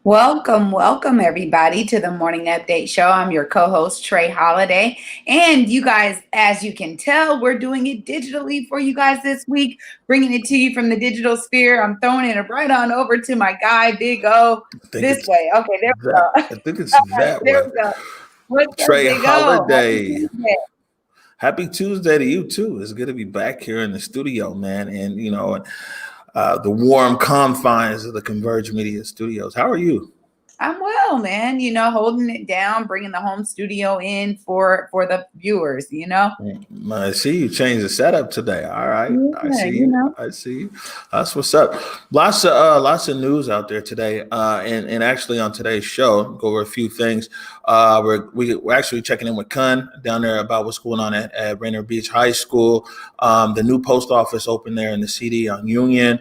Welcome everybody to the Morning Update Show. I'm your co-host Trey Holiday. And you guys, as you can tell, we're doing it digitally for you guys this week, bringing it to you from the digital sphere. I'm throwing it right on over to my guy, Big O, I think this it's way. Okay, there we that. go. I think it's All right, that there way. we go. What's up, Trey Big O? Happy Holiday. Tuesday. Happy Tuesday to you too. It's good to be back here in the studio, man. And the warm confines of the Converge Media Studios. How are you? I'm well, man. Holding it down, bringing the home studio in for the viewers. I see you changed the setup today. All right, I Yeah, see you you. know. I see you. That's what's up. Lots of news out there today. And actually on today's show, go over a few things. We're actually checking in with Kun down there about what's going on at Rainier Beach High School. The new post office opened there in the CD on Union.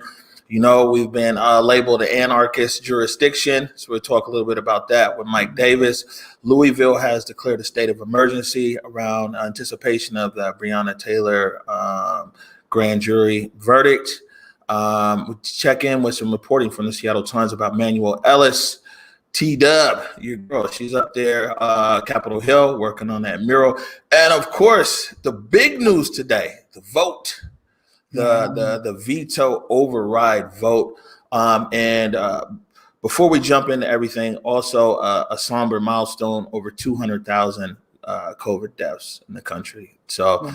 We've been labeled an anarchist jurisdiction, so we'll talk a little bit about that with Mike Davis. Louisville has declared a state of emergency around anticipation of the Breonna Taylor grand jury verdict. We check in with some reporting from the Seattle Times about Manuel Ellis. T-Dub, your girl, she's up there, Capitol Hill, working on that mural. And of course, the big news today, the vote. The veto override vote. And before we jump into everything, also a somber milestone, over 200,000 COVID deaths in the country. So,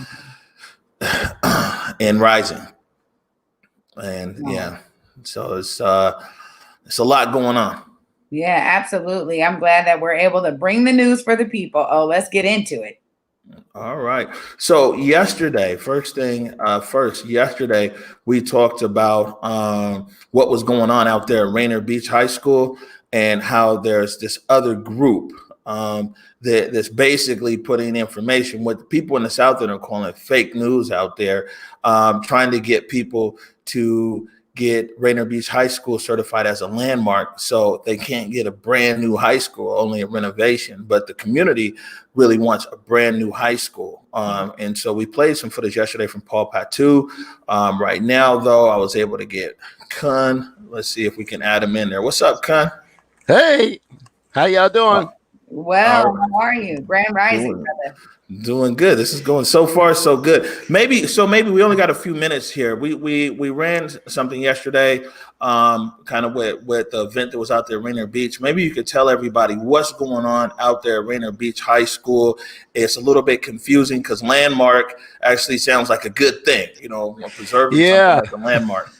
and rising. And so it's a lot going on. Yeah, absolutely. I'm glad that we're able to bring the news for the people. Oh, let's get into it. All right. So yesterday, yesterday we talked about what was going on out there at Rainier Beach High School and how there's this other group that's basically putting information, what the people in the South are calling fake news out there, trying to get people to get Rainier Beach High School certified as a landmark, so they can't get a brand new high school, only a renovation. But the community really wants a brand new high school. And so we played some footage yesterday from Paul Patu. Right now, though, I was able to get Kun. Let's see if we can add him in there. What's up, Kun? Hey, how y'all doing? Well, how are you? Grand Rising, brother. Doing good. This is going so far so good. Maybe we only got a few minutes here. We ran something yesterday, kind of with the event that was out there at Rainier Beach. Maybe you could tell everybody what's going on out there at Rainier Beach High School. It's a little bit confusing because landmark actually sounds like a good thing, preserving something like a landmark.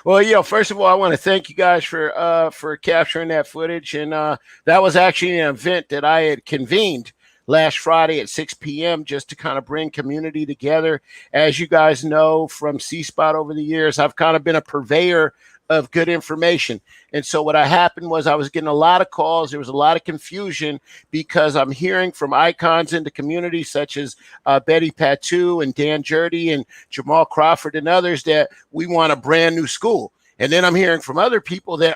Well, first of all, I want to thank you guys for capturing that footage, and that was actually an event that I had convened last Friday at 6 p.m. just to kind of bring community together. As you guys know from C-Spot over the years, I've kind of been a purveyor of good information. And so what happened was I was getting a lot of calls. There was a lot of confusion because I'm hearing from icons in the community such as Betty Patu and Dan Jurdy and Jamal Crawford and others that we want a brand new school. And then I'm hearing from other people that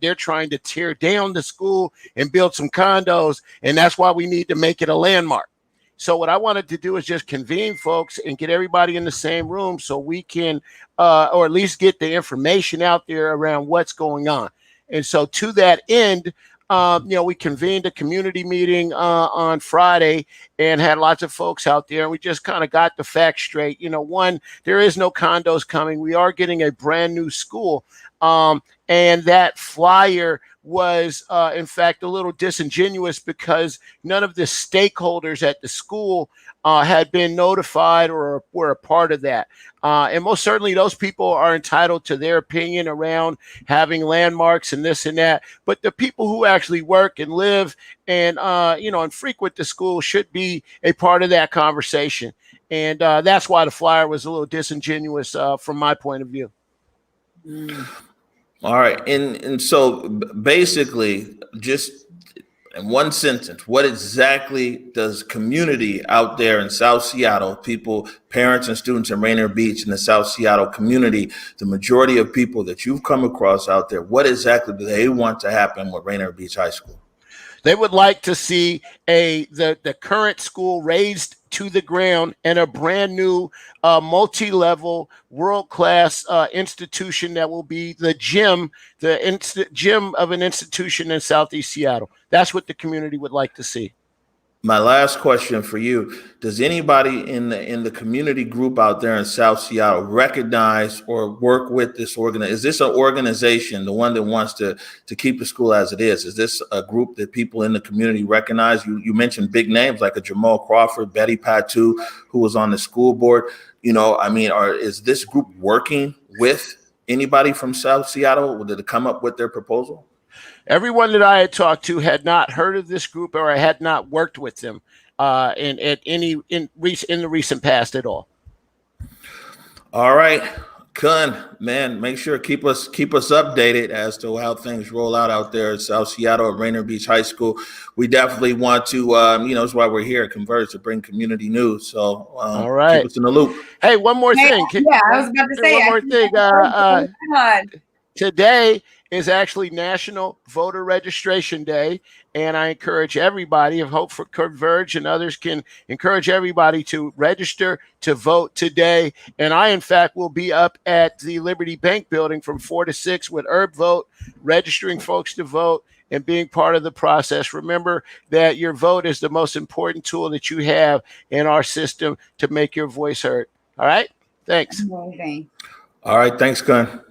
they're trying to tear down the school and build some condos, and that's why we need to make it a landmark. So what I wanted to do is just convene folks and get everybody in the same room so we can, or at least get the information out there around what's going on. And so to that end, we convened a community meeting on Friday and had lots of folks out there. And we just kind of got the facts straight. One, there is no condos coming. We are getting a brand new school. And that flyer was, in fact, a little disingenuous because none of the stakeholders at the school had been notified or were a part of that. And most certainly those people are entitled to their opinion around having landmarks and this and that. But the people who actually work and live and, and frequent the school should be a part of that conversation. And that's why the flyer was a little disingenuous from my point of view. All right. And so basically, just in one sentence, what exactly does community out there in South Seattle, people, parents and students in Rainier Beach in the South Seattle community, the majority of people that you've come across out there, what exactly do they want to happen with Rainier Beach High School? They would like to see the current school raised to the ground and a brand new multi-level world-class institution that will be the gym of an institution in Southeast Seattle. That's what the community would like to see. My last question for you: does anybody in the community group out there in South Seattle recognize or work with this organization? Is this an organization, the one that wants to keep the school as it is? Is this a group that people in the community recognize? You mentioned big names like a Jamal Crawford, Betty Patu, who was on the school board. Is this group working with anybody from South Seattle? Did it come up with their proposal? Everyone that I had talked to had not heard of this group or had not worked with them in the recent past at all. All right, Kun, man, make sure keep us updated as to how things roll out there in South Seattle at Rainier Beach High School. We definitely want to, that's why we're here at Converge, to bring community news. So, all right, keep us in the loop. Hey, one more thing. Yeah, I was about to say one more thing. Today is actually National Voter Registration Day, and I encourage everybody, I hope for Converge and others can encourage everybody to register to vote today. And I, in fact, will be up at the Liberty Bank building from 4 to 6 with Herb Vote, registering folks to vote and being part of the process. Remember that your vote is the most important tool that you have in our system to make your voice heard. All right? Thanks. Amazing. All right. Thanks, Kun.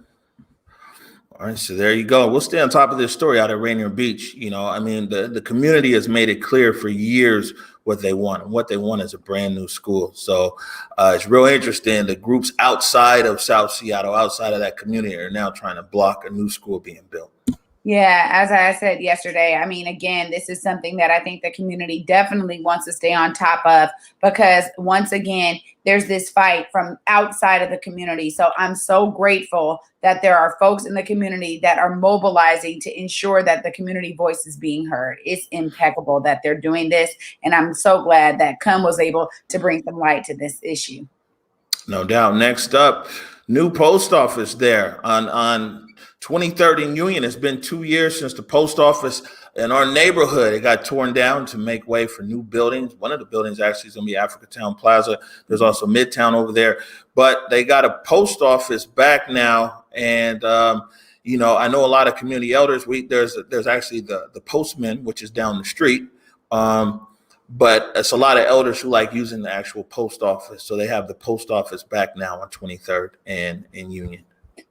All right, so there you go. We'll stay on top of this story out at Rainier Beach. The community has made it clear for years what they want, and what they want is a brand new school. So it's real interesting. The groups outside of South Seattle, outside of that community, are now trying to block a new school being built. Yeah, as I said yesterday, again, this is something that I think the community definitely wants to stay on top of, because once again, there's this fight from outside of the community. So I'm so grateful that there are folks in the community that are mobilizing to ensure that the community voice is being heard. It's impeccable that they're doing this. And I'm so glad that Kun was able to bring some light to this issue. No doubt. Next up, new post office there on 23rd and Union. It's been 2 years since the post office in our neighborhood, it got torn down to make way for new buildings. One of the buildings actually is going to be Africatown Plaza. There's also Midtown over there, but they got a post office back now. And, I know a lot of community elders, there's actually the postman, which is down the street. But it's a lot of elders who like using the actual post office. So they have the post office back now on 23rd and Union.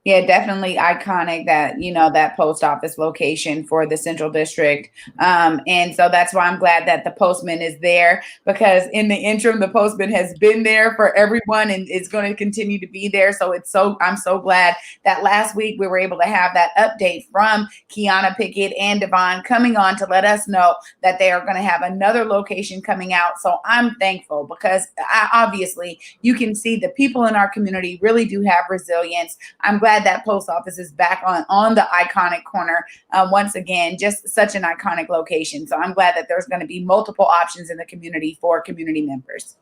Yeah, definitely iconic that, that post office location for the Central District. And so that's why I'm glad that the postman is there, because in the interim, the postman has been there for everyone and is going to continue to be there. So I'm so glad that last week we were able to have that update from Kiana Pickett and Devon coming on to let us know that they are going to have another location coming out. So I'm thankful, because obviously you can see the people in our community really do have resilience. I'm glad that post office is back on the iconic corner. Once again, just such an iconic location. So I'm glad that there's going to be multiple options in the community for community members.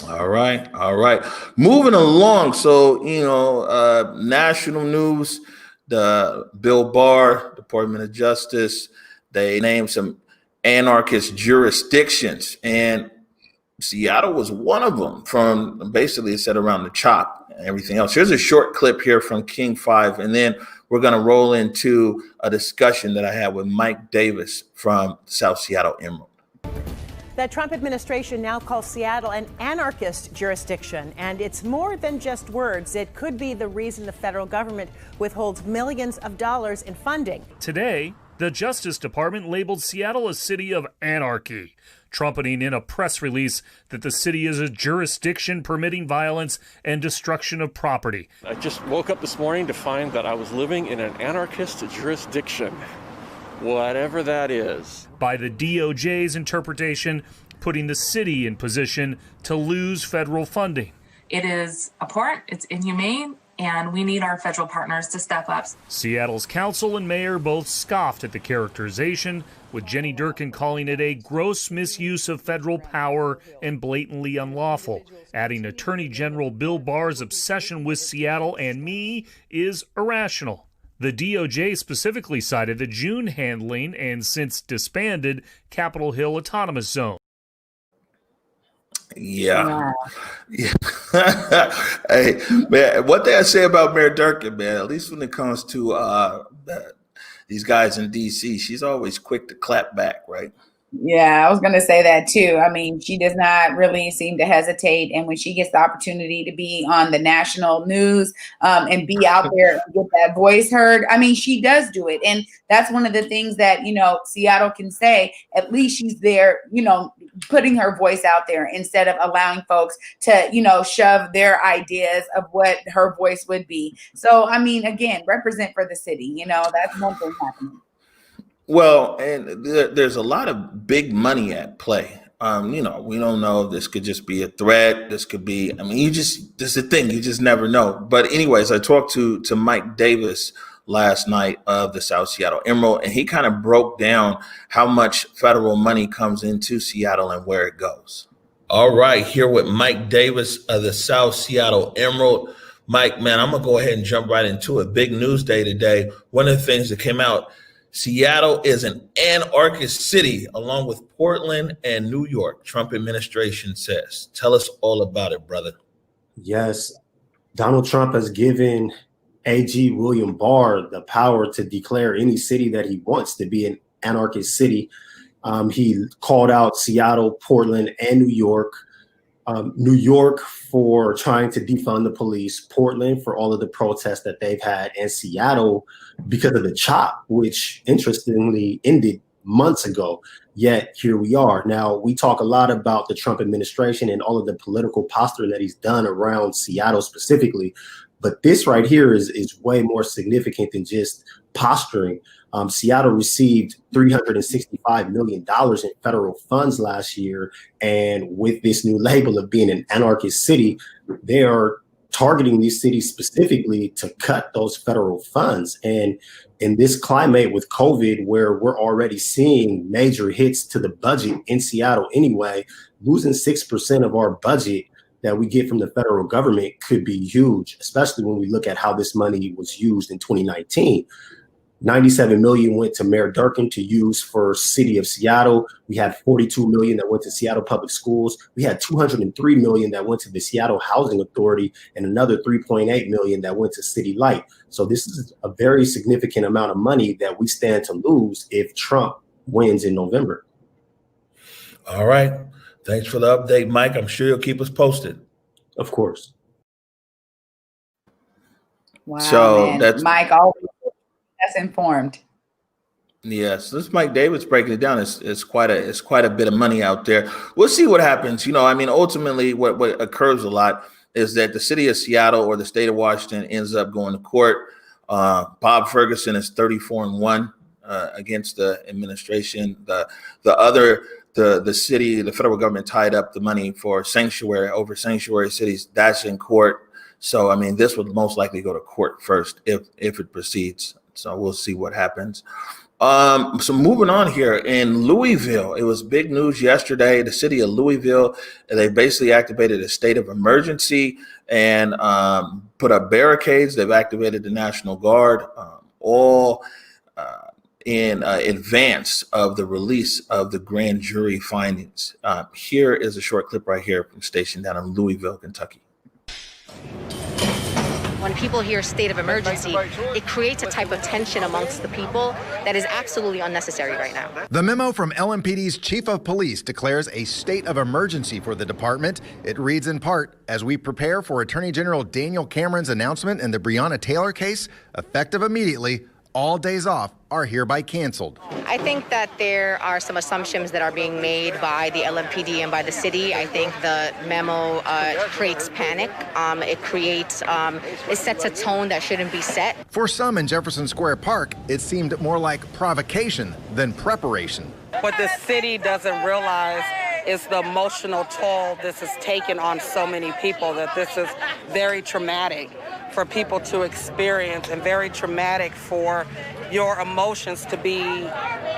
All right. Moving along. So, national news, the Bill Barr, Department of Justice, they named some anarchist jurisdictions, and Seattle was one of them. From basically, it said around the CHOP and everything else. Here's a short clip here from King 5, and then we're going to roll into a discussion that I had with Mike Davis from South Seattle Emerald. The Trump administration now calls Seattle an anarchist jurisdiction, and it's more than just words. It could be the reason the federal government withholds millions of dollars in funding. Today, the Justice Department labeled Seattle a city of anarchy, trumpeting in a press release that the city is a jurisdiction permitting violence and destruction of property. I just woke up this morning to find that I was living in an anarchist jurisdiction, whatever that is. By the DOJ's interpretation, putting the city in position to lose federal funding. It is abhorrent, it's inhumane, and we need our federal partners to step up. Seattle's council and mayor both scoffed at the characterization, with Jenny Durkin calling it a gross misuse of federal power and blatantly unlawful, adding Attorney General Bill Barr's obsession with Seattle and me is irrational. The DOJ specifically cited the June handling and since disbanded Capitol Hill Autonomous Zone. Yeah. Wow. Yeah. Hey, man, one thing I say about Mayor Durkin, man, at least when it comes to these guys in DC, she's always quick to clap back, right? Yeah, I was going to say that too. I mean, she does not really seem to hesitate. And when she gets the opportunity to be on the national news and be out there and get that voice heard, I mean, she does do it. And that's one of the things that, Seattle can say. At least she's there, putting her voice out there instead of allowing folks to, shove their ideas of what her voice would be. So, I mean, again, represent for the city. That's one thing happening. Well, and there's a lot of big money at play. We don't know if this could just be a threat. This could be, this is the thing, you just never know. But anyways, I talked to Mike Davis last night of the South Seattle Emerald, and he kind of broke down how much federal money comes into Seattle and where it goes. All right, here with Mike Davis of the South Seattle Emerald. Mike, man, I'm going to go ahead and jump right into it. Big news day today. One of the things that came out, Seattle is an anarchist city, along with Portland and New York, Trump administration says. Tell us all about it, brother. Yes, Donald Trump has given AG William Barr the power to declare any city that he wants to be an anarchist city. He called out Seattle, Portland, and New York. New York for trying to defund the police, Portland for all of the protests that they've had, and Seattle because of the CHOP, which interestingly ended months ago. Yet here we are. Now, we talk a lot about the Trump administration and all of the political posturing that he's done around Seattle specifically. But this right here is way more significant than just posturing. Seattle received $365 million in federal funds last year. And with this new label of being an anarchist city, they are targeting these cities specifically to cut those federal funds. And in this climate with COVID, where we're already seeing major hits to the budget in Seattle anyway, losing 6% of our budget that we get from the federal government could be huge, especially when we look at how this money was used in 2019. 97 million went to Mayor Durkin to use for city of Seattle. We had 42 million that went to Seattle Public Schools. We had 203 million that went to the Seattle Housing Authority and another 3.8 million that went to City Light. So this is a very significant amount of money that we stand to lose if Trump wins in November. All right. Thanks for the update, Mike. I'm sure you'll keep us posted. Of course. Wow, so man. that's Mike, always that's informed. Yes, this Mike Davis breaking it down. It's quite a bit of money out there. We'll see what happens. Ultimately, what occurs a lot is that the city of Seattle or the state of Washington ends up going to court. Bob Ferguson is 34-1 against the administration. The city, the federal government tied up the money for sanctuary cities. That's in court. So, this would most likely go to court first if it proceeds. So we'll see what happens. So moving on here in Louisville, it was big news yesterday. The city of Louisville, they basically activated a state of emergency and put up barricades. They've activated the National Guard, all in advance of the release of the grand jury findings. Here is a short clip right here from stationed down in Louisville, Kentucky. When people hear state of emergency, it creates a type of tension amongst the people that is absolutely unnecessary right now. The memo from LMPD's chief of police declares a state of emergency for the department. It reads in part, as we prepare for Attorney General Daniel Cameron's announcement in the Breonna Taylor case, effective immediately, all days off are hereby canceled. I think that there are some assumptions that are being made by the LMPD and by the city. I think the memo creates panic. It sets a tone that shouldn't be set. For some in Jefferson Square Park, it seemed more like provocation than preparation. What the city doesn't realize is the emotional toll this has taken on so many people, that this is very traumatic for people to experience and very traumatic for your emotions to be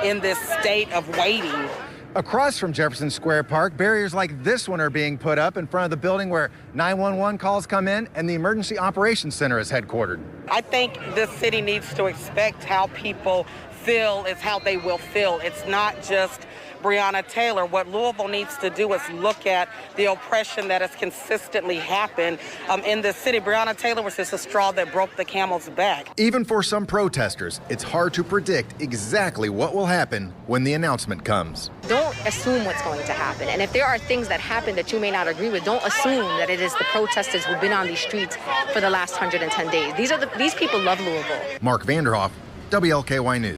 in this state of waiting. Across from Jefferson Square Park, barriers like this one are being put up in front of the building where 911 calls come in and the Emergency Operations Center is headquartered. I think this city needs to expect how people feel is how they will feel. It's not just Breonna Taylor. What Louisville needs to do is look at the oppression that has consistently happened in this city. Breonna Taylor was just a straw that broke the camel's back. Even for some protesters, it's hard to predict exactly what will happen when the announcement comes. Don't assume what's going to happen. And if there are things that happen that you may not agree with, don't assume that it is the protesters who've been on these streets for the last 110 days. These people love Louisville. Mark Vanderhoff, WLKY News.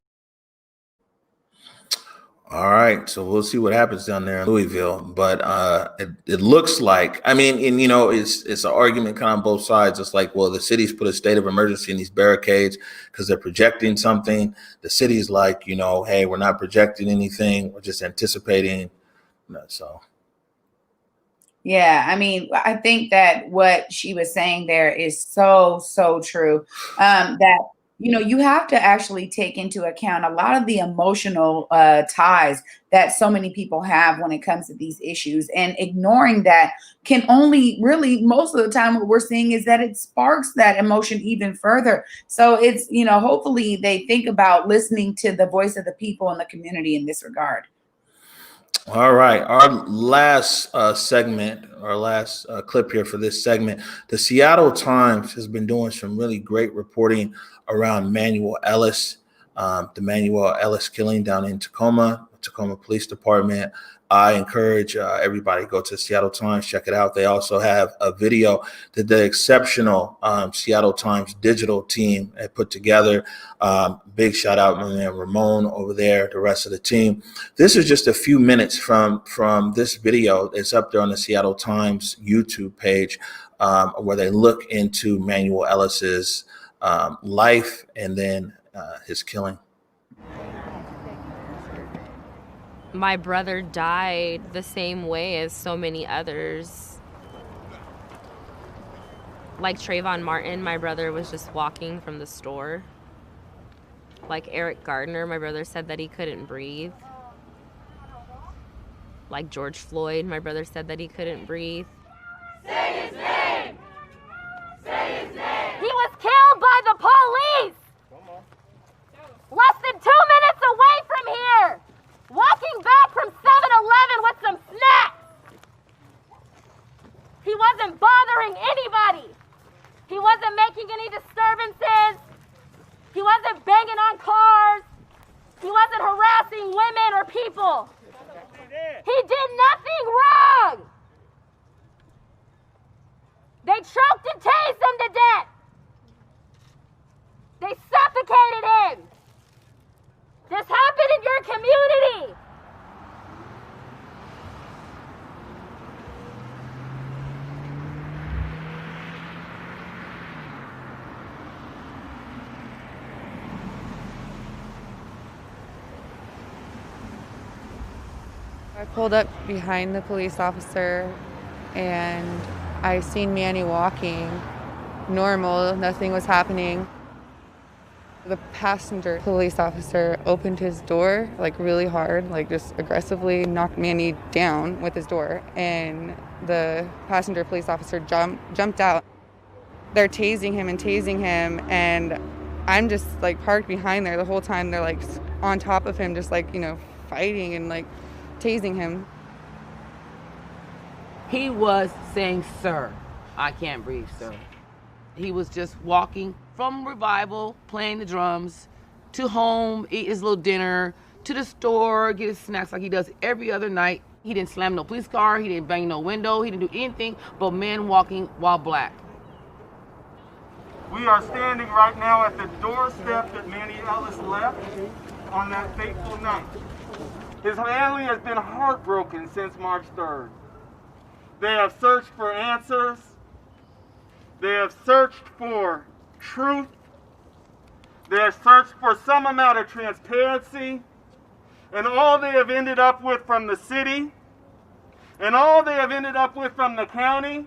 All right, so we'll see what happens down there in Louisville, but it looks like, I mean, and it's an argument kind of on both sides. It's like, well, the city's put a state of emergency in these barricades because they're projecting something. The city's like, hey, we're not projecting anything, we're just anticipating. So. Yeah, I mean, I think that what she was saying there is so true. That you have to actually take into account a lot of the emotional ties that so many people have when it comes to these issues, and ignoring that can only really, most of the time, what we're seeing is that it sparks that emotion even further. So it's, hopefully they think about listening to the voice of the people in the community in this regard. All right, our last segment, our last clip here for this segment, the Seattle Times has been doing some really great reporting around Manuel Ellis, the Manuel Ellis killing down in Tacoma Police Department. I encourage everybody to go to the Seattle Times, check it out. They also have a video that the exceptional Seattle Times digital team had put together. Big shout out, my man Ramon over there, the rest of the team. This is just a few minutes from this video. It's up there on the Seattle Times YouTube page, where they look into Manuel Ellis's life and then his killing. My brother died the same way as so many others. Like Trayvon Martin, my brother was just walking from the store. Like Eric Gardner, my brother said that he couldn't breathe. Like George Floyd, my brother said that he couldn't breathe. Say his name! Say his name! He was killed by the police! Less than 2 minutes away from here! Walking back from 7-Eleven with some snacks! He wasn't bothering anybody! He wasn't making any disturbances! He wasn't banging on cars! He wasn't harassing women or people! He did nothing wrong! They choked and tased him to death! They suffocated him! This happened in your community! I pulled up behind the police officer and I seen Manny walking normal, nothing was happening. The passenger police officer opened his door like really hard, like just aggressively knocked Manny down with his door, and the passenger police officer jumped out. They're tasing him, and I'm just like parked behind there the whole time. They're like on top of him, just like, fighting and like tasing him. He was saying, "Sir, I can't breathe, sir." He was just walking from Revival, playing the drums, to home, eat his little dinner, to the store, get his snacks like he does every other night. He didn't slam no police car, he didn't bang no window, he didn't do anything but men walking while black. We are standing right now at the doorstep that Manny Ellis left on that fateful night. His family has been heartbroken since March 3rd. They have searched for answers. They have searched for truth. They have searched for some amount of transparency. And all they have ended up with from the city, and all they have ended up with from the county,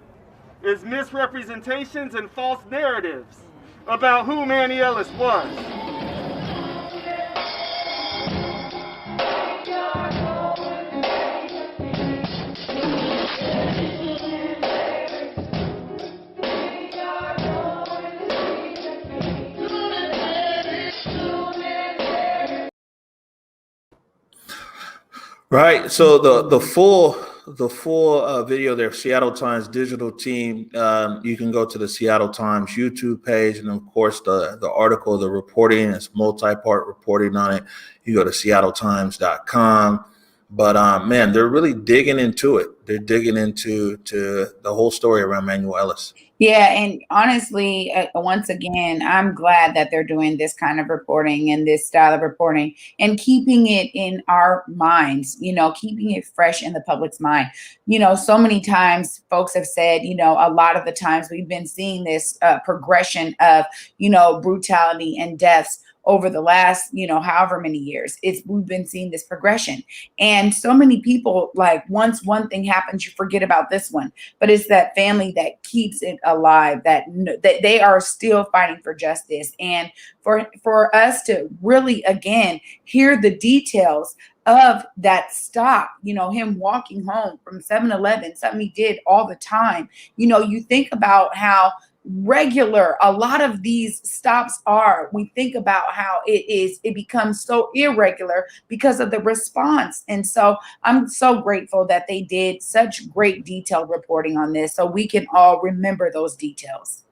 is misrepresentations and false narratives about who Manny Ellis was. Right. So the full video there, Seattle Times digital team. You can go to the Seattle Times YouTube page, and of course the article, the reporting. It's multi-part reporting on it. You go to seattletimes.com. But man, they're really digging into it. They're digging into the whole story around Manuel Ellis. Yeah, and honestly, once again, I'm glad that they're doing this kind of reporting and this style of reporting and keeping it in our minds, keeping it fresh in the public's mind. So many times folks have said, a lot of the times we've been seeing this progression of, brutality and deaths over the last, however many years. We've been seeing this progression. And so many people, like, once one thing happens, you forget about this one. But it's that family that keeps it alive, that they are still fighting for justice. And for us to really, again, hear the details of that stop, him walking home from 7-Eleven, something he did all the time. You think about how regular a lot of these stops are. We think about how it becomes so irregular because of the response. And so I'm so grateful that they did such great detailed reporting on this so we can all remember those details.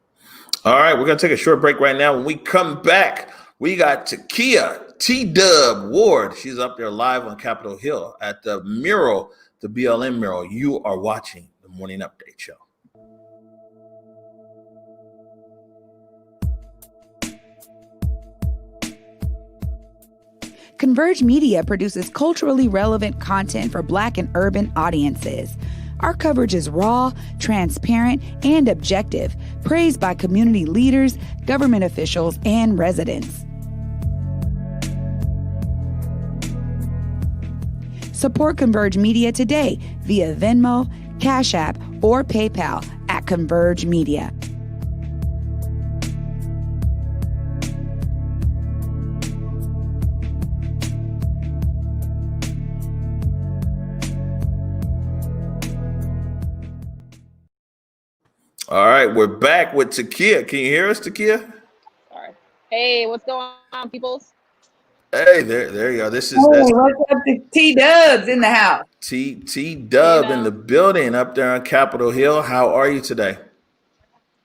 All right, we're gonna take a short break right now. When we come back, we got Takiyah T-Dub Ward. She's up there live on Capitol Hill at the Mural, the BLM Mural. You are watching the Morning Update Show. Converge Media produces culturally relevant content for Black and urban audiences. Our coverage is raw, transparent, and objective, praised by community leaders, government officials, and residents. Support Converge Media today via Venmo, Cash App, or PayPal at Converge Media. All right, we're back with Takiyah. Can you hear us, Takiyah? Sorry. Hey, what's going on, peoples? Hey, there you go. That's what's up to T-Dubs in the house? T-Dub in the building up there on Capitol Hill. How are you today?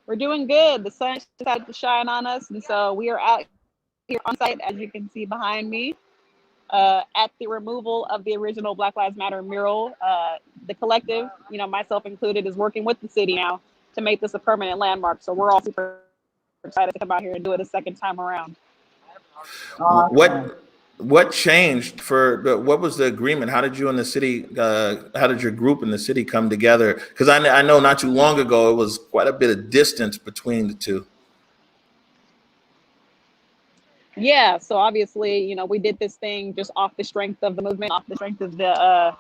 We're doing good. The sun decided to shine on us, and so we are out here on site, as you can see behind me, at the removal of the original Black Lives Matter mural. The collective, myself included, is working with the city now to make this a permanent landmark. So we're all super excited to come out here and do it a second time around. What changed what was the agreement? How did you and the city, how did your group in the city come together? Because I know not too long ago, it was quite a bit of distance between the two. Yeah, so obviously, we did this thing just off the strength of the movement, off the strength of the,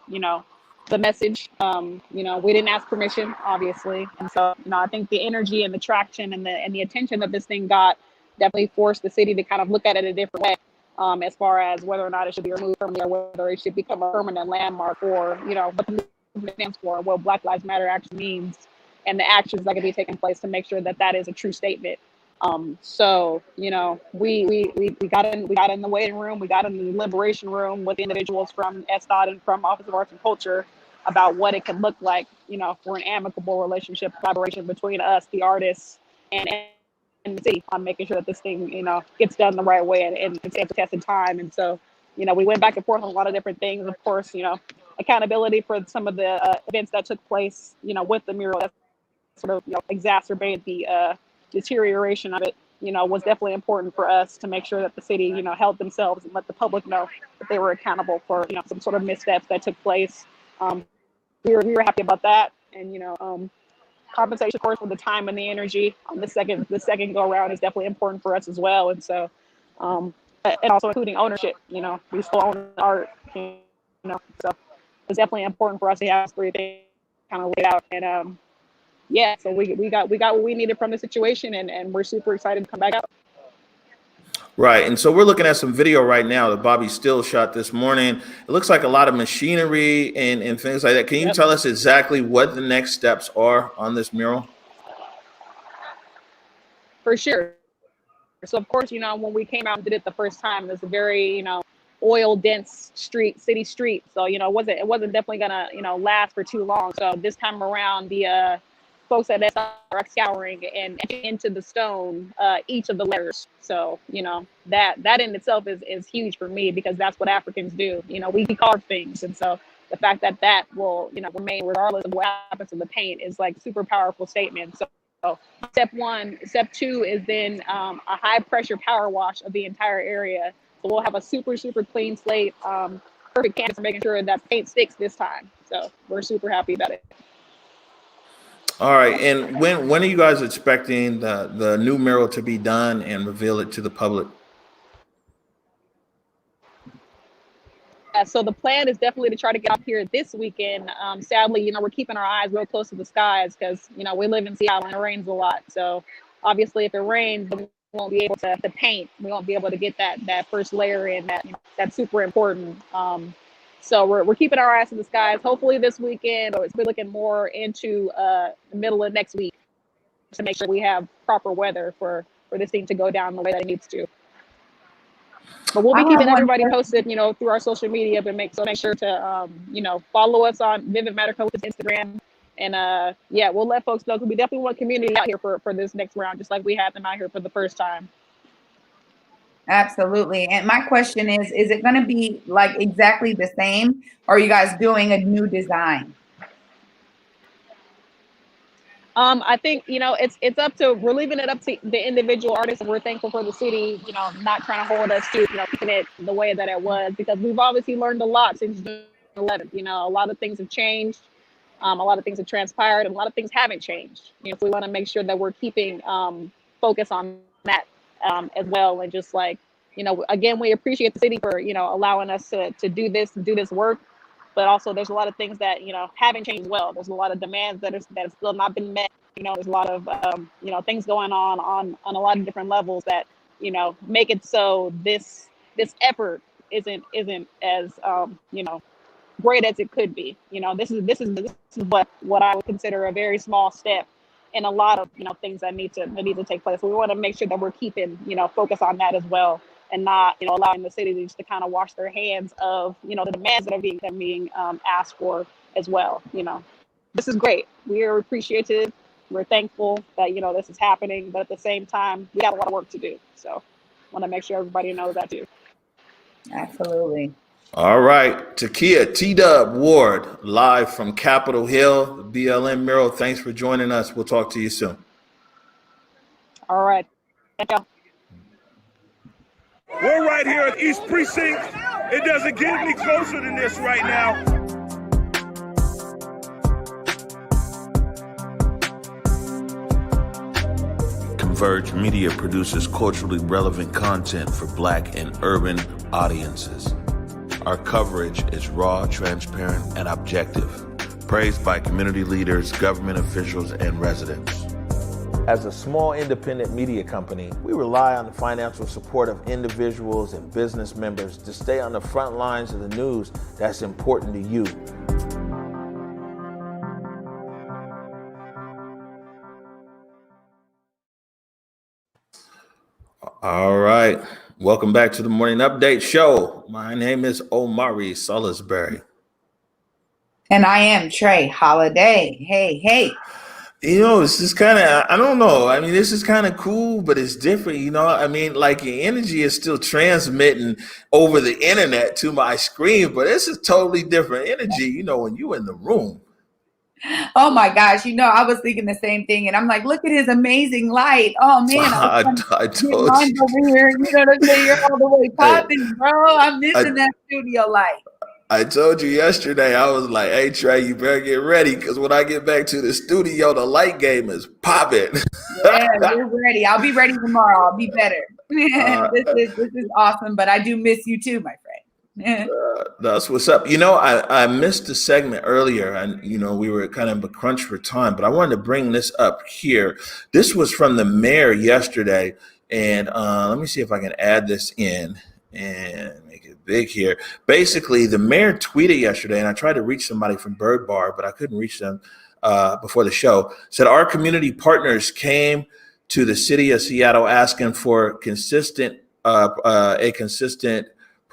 the message. We didn't ask permission, obviously. And so, I think the energy and the traction and the attention that this thing got definitely forced the city to kind of look at it a different way, as far as whether or not it should be removed from there, whether it should become a permanent landmark, or, what the movement stands for, what Black Lives Matter actually means, and the actions that can be taking place to make sure that that is a true statement. So, we got in the waiting room, we got in the deliberation room with individuals from SDOT and from Office of Arts and Culture about what it could look like, for an amicable relationship, collaboration between us, the artists, and the city, on making sure that this thing, gets done the right way and stands the test of time. And so, we went back and forth on a lot of different things. Of course, accountability for some of the events that took place, with the mural that sort of, exacerbate the deterioration of it, was definitely important for us to make sure that the city, held themselves and let the public know that they were accountable for, some sort of missteps that took place. We were happy about that, and compensation, of course, for the time and the energy on the second go around is definitely important for us as well. And so, and also including ownership. We still own art, so it's definitely important for us to have three things kind of laid out. And yeah, so we got what we needed from the situation, and we're super excited to come back out. Right. And so we're looking at some video right now that Bobby Still shot this morning. It looks like a lot of machinery and things like that. Can you tell us exactly what the next steps are on this mural? For sure. So of course, when we came out and did it the first time, it was a very, oil dense city street. So, you know, it wasn't definitely gonna, you know, last for too long. So this time around, the folks at SR are scouring and into the stone each of the letters. So, you know, that in itself is huge for me, because that's what Africans do. You know, we carve things. And so the fact that will, you know, remain regardless of what happens to the paint is like super powerful statement. So step one. Step two is then a high pressure power wash of the entire area. So we'll have a super clean slate, perfect canvas for making sure that paint sticks this time. So we're super happy about it. All right. And when are you guys expecting the new mural to be done and reveal it to the public? So the plan is definitely to try to get up here this weekend. Sadly, you know, we're keeping our eyes real close to the skies because, you know, we live in Seattle and it rains a lot. So obviously if it rains, we won't be able to paint. We won't be able to get that first layer in. That's super important. So we're keeping our eyes to the skies. Hopefully this weekend, or it's been looking more into the middle of next week to make sure we have proper weather for this thing to go down the way that it needs to. But we'll be keeping everybody posted, you know, through our social media, but make sure to, you know, follow us on Vivid Matter Coach's Instagram. And yeah, we'll let folks know, because we definitely want community out here for this next round, just like we had them out here for the first time. Absolutely. And my question is it going to be like exactly the same, or are you guys doing a new design? I think, you know, it's up to, we're leaving it up to the individual artists, and we're thankful for the city, you know, not trying to hold us to, you know, keeping it the way that it was, because we've obviously learned a lot since June 11th. You know, a lot of things have changed, a lot of things have transpired, and a lot of things haven't changed. You know, so we want to make sure that we're keeping focus on that as well. And just like, you know, again, we appreciate the city for, you know, allowing us to do this work. But also there's a lot of things that, you know, haven't changed well. There's a lot of demands that have still not been met. You know, there's a lot of, you know, things going on a lot of different levels that, you know, make it so this effort isn't as, you know, great as it could be. You know, this is what I would consider a very small step in a lot of, you know, things that need to take place. So we want to make sure that we're keeping, you know, focus on that as well, and not, you know, allowing the city just to kind of wash their hands of, you know, the demands that are being asked for as well. You know, this is great. We are appreciative. We're thankful that, you know, this is happening, but at the same time, we got a lot of work to do. So want to make sure everybody knows that too. Absolutely. All right. Takiyah T-Dub Ward, live from Capitol Hill, BLM Mural. Thanks for joining us. We'll talk to you soon. All right. Thank you. We're right here at East Precinct. It doesn't get any closer than this right now. Converge Media produces culturally relevant content for Black and urban audiences. Our coverage is raw, transparent, and objective, praised by community leaders, government officials, and residents. As a small independent media company, we rely on the financial support of individuals and business members to stay on the front lines of the news that's important to you. All right. Welcome back to the Morning Update Show. My name is Omari Salisbury. And I am Trey Holiday. Hey. You know, this is kind of, I don't know. I mean, this is kind of cool, but it's different. You know, I mean, like your energy is still transmitting over the internet to my screen, but it's a totally different energy, you know, when you're in the room. Oh my gosh. You know, I was thinking the same thing, and I'm like, look at his amazing light. Oh man. I told you. Over here. You know what I'm saying? You're all the way popping, bro. I'm missing that studio light. I told you yesterday, I was like, hey, Trey, you better get ready, because when I get back to the studio, the light game is popping. Yeah, you're ready. I'll be ready tomorrow. I'll be better. This is awesome, but I do miss you too, my friend. That's what's up. You know, I missed the segment earlier, and, you know, we were kind of a crunch for time, but I wanted to bring this up here. This was from the mayor yesterday, and let me see if I can add this in and make it big here. Basically, the mayor tweeted yesterday, and I tried to reach somebody from Bird Bar, but I couldn't reach them before the show. Said our community partners came to the city of Seattle asking for a consistent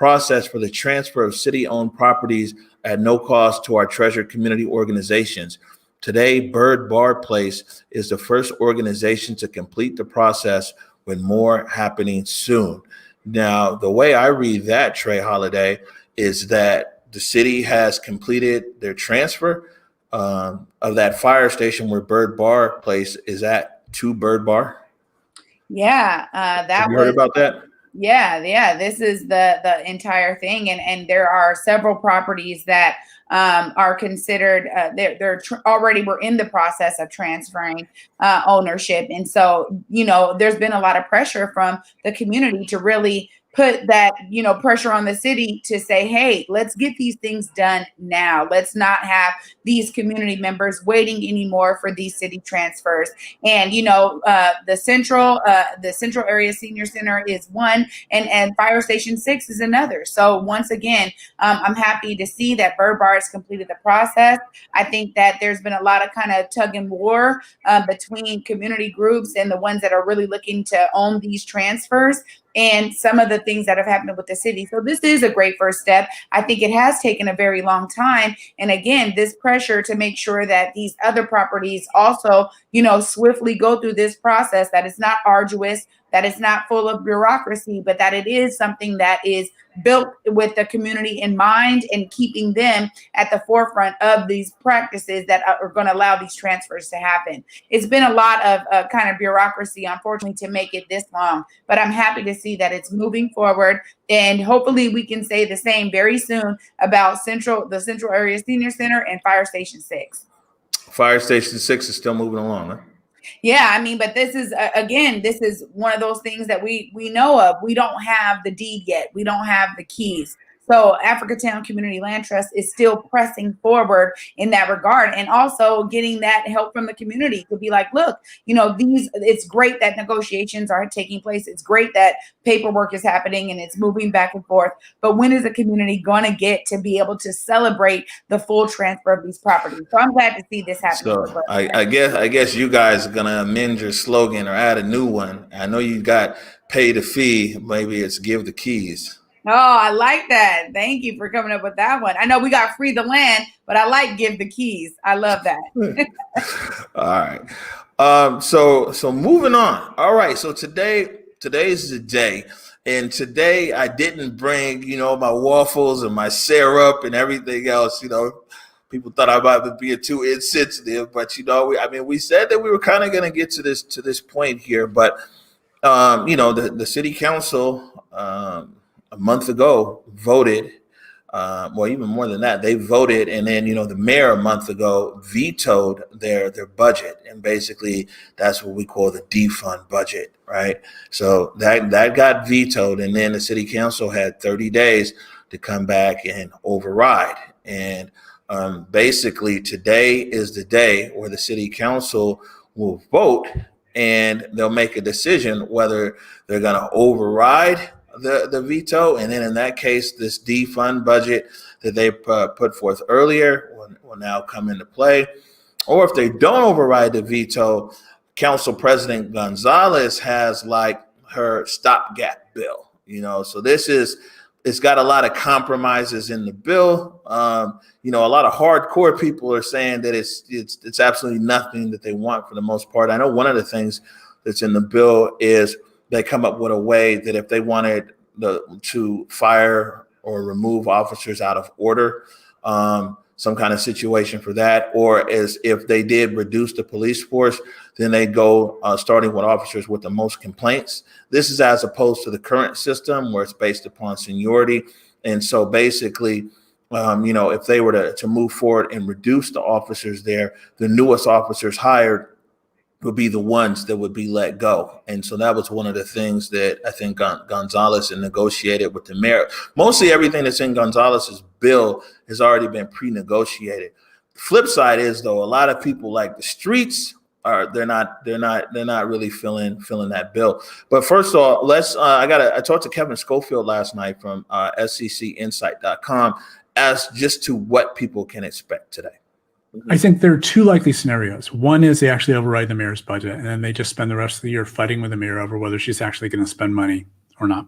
process for the transfer of city-owned properties at no cost to our treasured community organizations. Today, Bird Bar Place is the first organization to complete the process, with more happening soon. Now, the way I read that, Trey Holiday, is that the city has completed their transfer of that fire station where Bird Bar Place is at to Bird Bar. Yeah, that Have you heard about that? Yeah. This is the entire thing, and there are several properties that are considered. They're already were in the process of transferring ownership, and so there's been a lot of pressure from the community to really put that pressure on the city to say, hey, let's get these things done now. Let's not have these community members waiting anymore for these city transfers. And the central area senior center is one, and fire station 6 is another. So once again, I'm happy to see that Bird Bar has completed the process. I think that there's been a lot of kind of tug and war between community groups and the ones that are really looking to own these transfers, and some of the things that have happened with the city. So this is a great first step. I think it has taken a very long time. And again, this pressure to make sure that these other properties also, swiftly go through this process, that it's not arduous, that it's not full of bureaucracy, but that it is something that is built with the community in mind and keeping them at the forefront of these practices that are going to allow these transfers to happen. It's been a lot of kind of bureaucracy, unfortunately, to make it this long, but I'm happy to see that it's moving forward, and hopefully we can say the same very soon about the Central Area Senior Center and Fire Station 6. Fire Station 6 is still moving along, huh? Yeah, I mean, but this is, again, this is one of those things that we know of. We don't have the deed yet. We don't have the keys. So Africatown Community Land Trust is still pressing forward in that regard, and also getting that help from the community to be like, look, it's great that negotiations are taking place. It's great that paperwork is happening and it's moving back and forth. But when is the community going to get to be able to celebrate the full transfer of these properties? So I'm glad to see this happen. So I guess you guys are gonna amend your slogan or add a new one. I know you got pay the fee. Maybe it's give the keys. Oh, I like that. Thank you for coming up with that one. I know we got free the land, but I like give the keys. I love that. All right. So moving on. All right. So today's the day. And today I didn't bring, my waffles and my syrup and everything else. People thought I might be too insensitive, but we said that we were kind of going to get to this point here, but the city council a month ago voted, well, even more than that, they voted, and then the mayor a month ago vetoed their budget, and basically that's what we call the defund budget, right? So that got vetoed, and then the city council had 30 days to come back and override. And basically today is the day where the city council will vote, and they'll make a decision whether they're going to override the veto, and then in that case, this defund budget that they put forth earlier will now come into play. Or if they don't override the veto, Council President Gonzalez has like her stopgap bill. So it's got a lot of compromises in the bill. A lot of hardcore people are saying that it's absolutely nothing that they want for the most part. I know one of the things that's in the bill is they come up with a way that if they wanted to fire or remove officers out of order, some kind of situation for that, or as if they did reduce the police force, then they go starting with officers with the most complaints. This is as opposed to the current system where it's based upon seniority. And so basically, if they were to move forward and reduce the officers there, the newest officers hired would be the ones that would be let go. And so that was one of the things that I think Gonzalez had negotiated with the mayor. Mostly everything that's in Gonzalez's bill has already been pre-negotiated. The flip side is, though, a lot of people like the streets they're not really feeling that bill. But first of all, I talked to Kevin Schofield last night from sccinsight.com as just to what people can expect today. I think there are two likely scenarios. One is they actually override the mayor's budget, and then they just spend the rest of the year fighting with the mayor over whether she's actually going to spend money or not.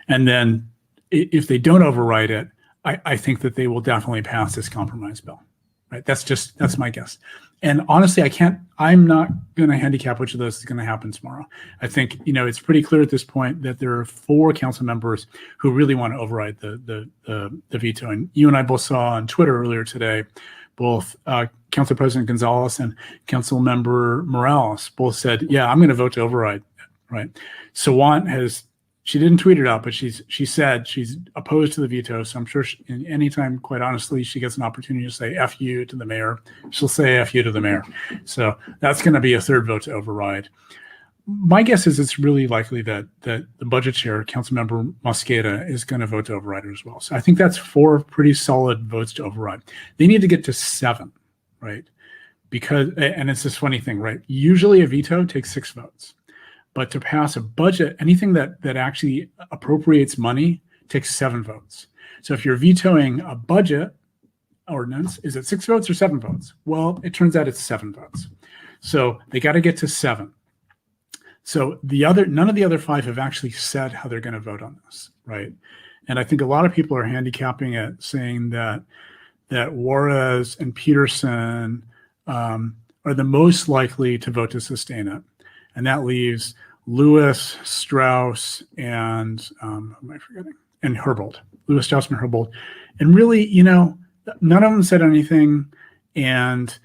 And then if they don't override it, I think that they will definitely pass this compromise bill. Right? That's my guess. And honestly, I'm not going to handicap which of those is going to happen tomorrow. I think, it's pretty clear at this point that there are 4 council members who really want to override the veto. And you and I both saw on Twitter earlier today, both Council President Gonzalez and Council Member Morales both said, yeah, I'm going to vote to override. Right. Sawant she didn't tweet it out, but she said she's opposed to the veto. So I'm sure anytime, quite honestly, she gets an opportunity to say F you to the mayor, she'll say F you to the mayor. So that's going to be a 3rd vote to override. My guess is it's really likely that the budget chair, Councilmember Mosqueda, is going to vote to override it as well. So I think that's 4 pretty solid votes to override. They need to get to 7, right? Because, and it's this funny thing, right? Usually a veto takes 6 votes. But to pass a budget, anything that actually appropriates money takes 7 votes. So if you're vetoing a budget ordinance, is it 6 votes or 7 votes? Well, it turns out it's 7 votes. So they got to get to 7. So none of the other 5 have actually said how they're going to vote on this, right? And I think a lot of people are handicapping it, saying that Juarez and Peterson are the most likely to vote to sustain it. And that leaves Lewis, Strauss, and who am I forgetting? And Herbold. Lewis, Strauss, and Herbold. And really, none of them said anything. And,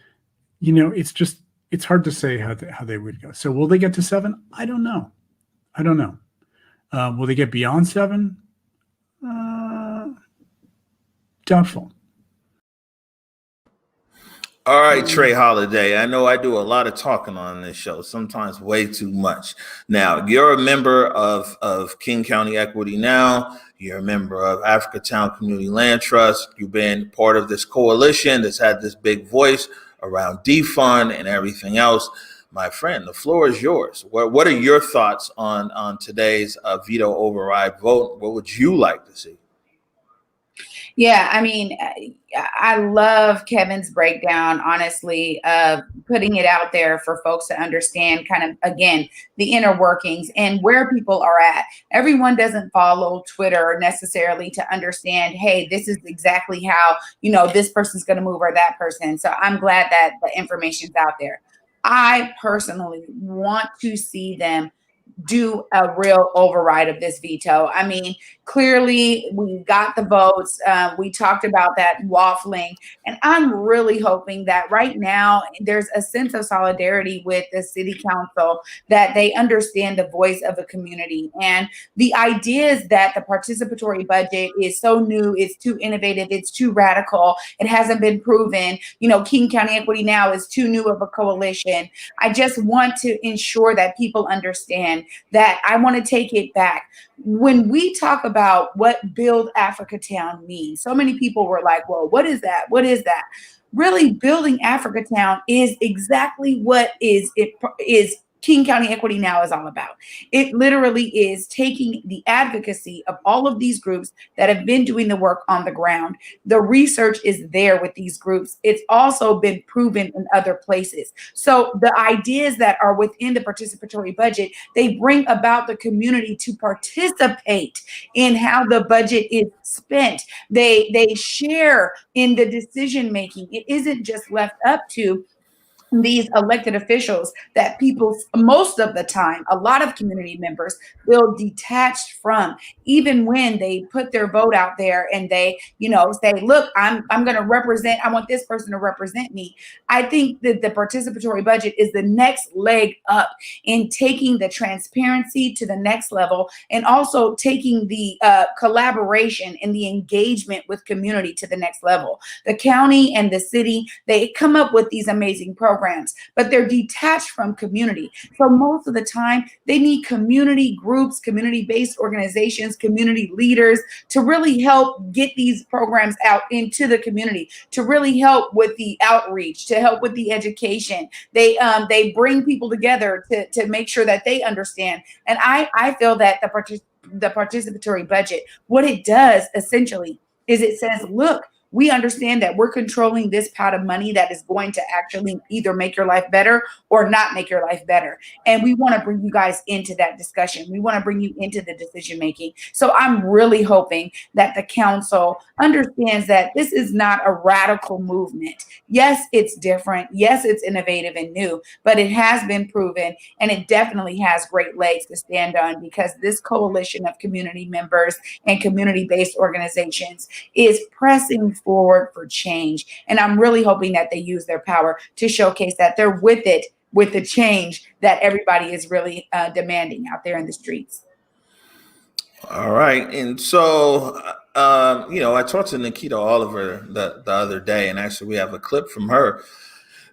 it's hard to say how they would go. So will they get to 7? I don't know. Will they get beyond 7? Doubtful. All right, Trey Holiday. I know I do a lot of talking on this show, sometimes way too much. Now, you're a member of King County Equity Now. You're a member of Africatown Community Land Trust. You've been part of this coalition that's had this big voice around defund and everything else. My friend, the floor is yours. What are your thoughts on today's veto override vote? What would you like to see? Yeah, I mean, I love Kevin's breakdown, honestly, of putting it out there for folks to understand kind of, again, the inner workings and where people are at. Everyone doesn't follow Twitter necessarily to understand, hey, this is exactly how, this person's going to move or that person. So I'm glad that the information's out there. I personally want to see them do a real override of this veto. I mean, clearly we got the votes. We talked about that waffling, and I'm really hoping that right now there's a sense of solidarity with the city council, that they understand the voice of the community. And the ideas that the participatory budget is so new, it's too innovative, it's too radical, it hasn't been proven. King County Equity Now is too new of a coalition. I just want to ensure that people understand that I want to take it back. When we talk about what Build Africatown means, so many people were like, well, what is that? What is that? Really, building Africatown is exactly what is King County Equity Now is all about. It literally is taking the advocacy of all of these groups that have been doing the work on the ground. The research is there with these groups. It's also been proven in other places. So the ideas that are within the participatory budget, they bring about the community to participate in how the budget is spent. They share in the decision making. It isn't just left up to these elected officials that people, most of the time, a lot of community members feel detached from, even when they put their vote out there and they, say, look, I'm going to represent, I want this person to represent me. I think that the participatory budget is the next leg up in taking the transparency to the next level, and also taking the collaboration and the engagement with community to the next level. The county and the city, they come up with these amazing programs, but they're detached from community. So most of the time, they need community groups, community-based organizations, community leaders to really help get these programs out into the community, to really help with the outreach, to help with the education. They bring people together to make sure that they understand. And I feel that the participatory budget, what it does essentially is it says, look, we understand that we're controlling this pot of money that is going to actually either make your life better or not make your life better. And we want to bring you guys into that discussion. We want to bring you into the decision making. So I'm really hoping that the council understands that this is not a radical movement. Yes, it's different. Yes, it's innovative and new, but it has been proven, and it definitely has great legs to stand on, because this coalition of community members and community-based organizations is pressing forward for change. And I'm really hoping that they use their power to showcase that they're with it, with the change that everybody is really demanding out there in the streets. All right. And so, I talked to Nikita Oliver the other day, and actually we have a clip from her.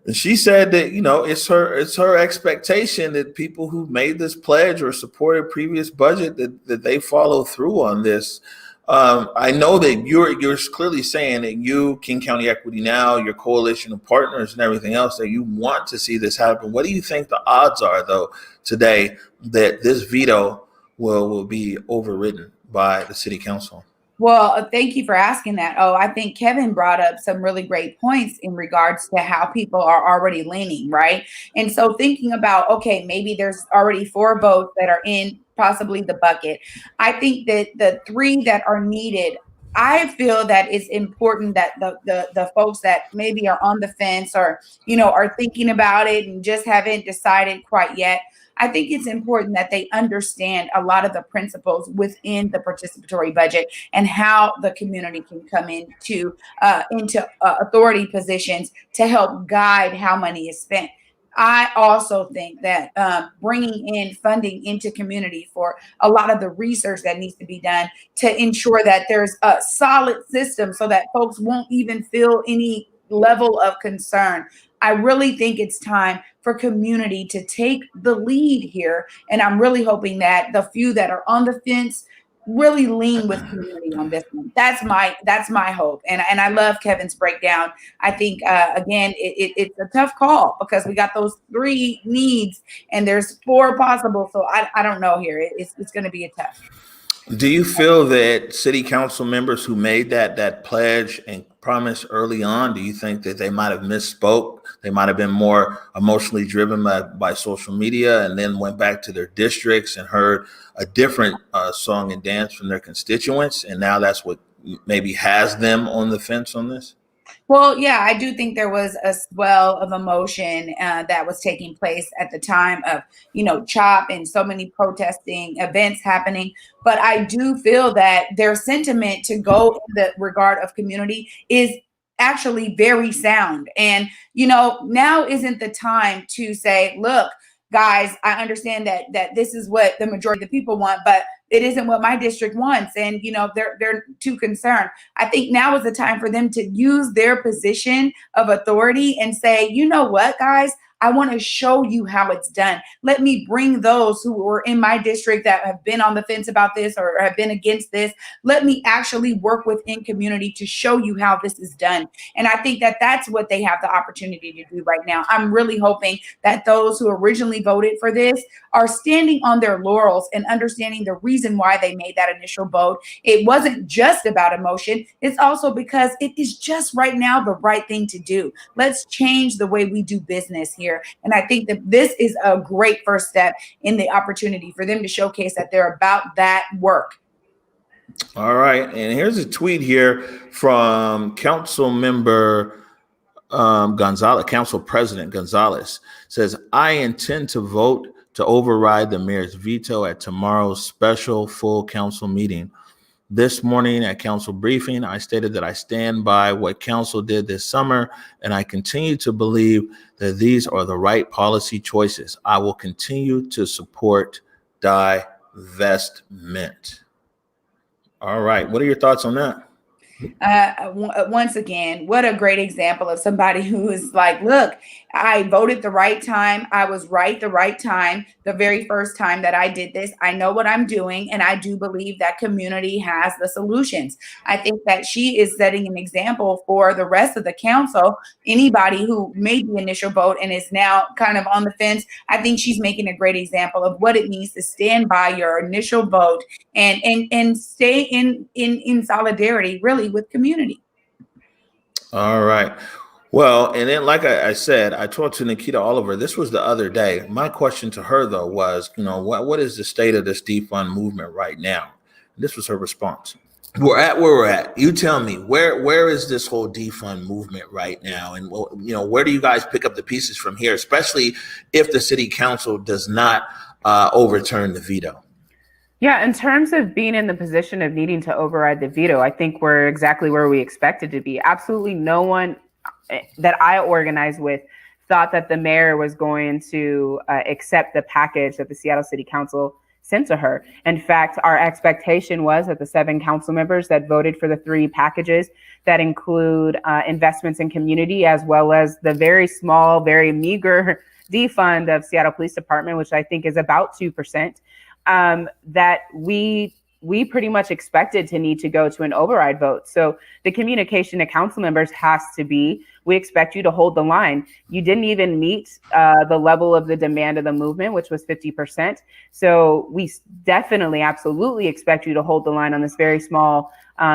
And she said that, it's her expectation that people who made this pledge or supported previous budget, that they follow through on this. I know that you're clearly saying that you, King County Equity Now, your coalition of partners and everything else, that you want to see this happen. What do you think the odds are, though, today that this veto will be overridden by the city council? Well, thank you for asking that. Oh, I think Kevin brought up some really great points in regards to how people are already leaning, right? And so thinking about, okay, maybe there's already 4 votes that are in possibly the bucket. I think that the 3 that are needed, I feel that it's important that the folks that maybe are on the fence or, are thinking about it and just haven't decided quite yet, I think it's important that they understand a lot of the principles within the participatory budget and how the community can come into authority positions to help guide how money is spent. I also think that bringing in funding into community for a lot of the research that needs to be done to ensure that there's a solid system so that folks won't even feel any level of concern. I really think it's time for community to take the lead here. And I'm really hoping that the few that are on the fence really lean with community on this one. That's my hope. And I love Kevin's breakdown. I think, again, it's a tough call because we got those 3 needs and there's 4 possible. So I don't know here. It's going to be a tough. Do you feel that city council members who made that pledge and promise early on, do you think that they might have misspoke? They might have been more emotionally driven by social media and then went back to their districts and heard a different song and dance from their constituents. And now that's what maybe has them on the fence on this? Well, yeah, I do think there was a swell of emotion that was taking place at the time of, CHOP and so many protesting events happening. But I do feel that their sentiment to go in the regard of community is actually very sound. And, now isn't the time to say, look, guys, I understand that this is what the majority of the people want, but it isn't what my district wants. And, they're too concerned. I think now is the time for them to use their position of authority and say, you know what, guys, I want to show you how it's done. Let me bring those who were in my district that have been on the fence about this or have been against this. Let me actually work within community to show you how this is done. And I think that that's what they have the opportunity to do right now. I'm really hoping that those who originally voted for this are standing on their laurels and understanding the reason why they made that initial vote. It wasn't just about emotion. It's also because it is just right now the right thing to do. Let's change the way we do business here. And I think that this is a great first step in the opportunity for them to showcase that they're about that work. All right. And here's a tweet here from Council Member Gonzalez, Council President Gonzalez says, I intend to vote to override the mayor's veto at tomorrow's special full council meeting. This morning at council briefing, I stated that I stand by what council did this summer, and I continue to believe that these are the right policy choices. I will continue to support divestment. All right. What are your thoughts on that? Once again, what a great example of somebody who is like, look, I voted the right time. I was right the right time. The very first time that I did this, I know what I'm doing. And I do believe that community has the solutions. I think that she is setting an example for the rest of the council. Anybody who made the initial vote and is now kind of on the fence, I think she's making a great example of what it means to stand by your initial vote and stay in solidarity really with community. All right. Well, and then like I said, I talked to Nikita Oliver. This was the other day. My question to her though was, what is the state of this defund movement right now? And this was her response. We're at where we're at. You tell me, where is this whole defund movement right now? And where do you guys pick up the pieces from here, especially if the city council does not overturn the veto? Yeah, in terms of being in the position of needing to override the veto, I think we're exactly where we expected to be. Absolutely no one that I organized with thought that the mayor was going to accept the package that the Seattle City Council sent to her. In fact, our expectation was that the 7 council members that voted for the 3 packages that include investments in community, as well as the very small, very meager defund of Seattle Police Department, which I think is about 2%, that we pretty much expected to need to go to an override vote. So the communication to council members has to be, we expect you to hold the line. You didn't even meet the level of the demand of the movement, which was 50%. So we definitely, absolutely expect you to hold the line on this very small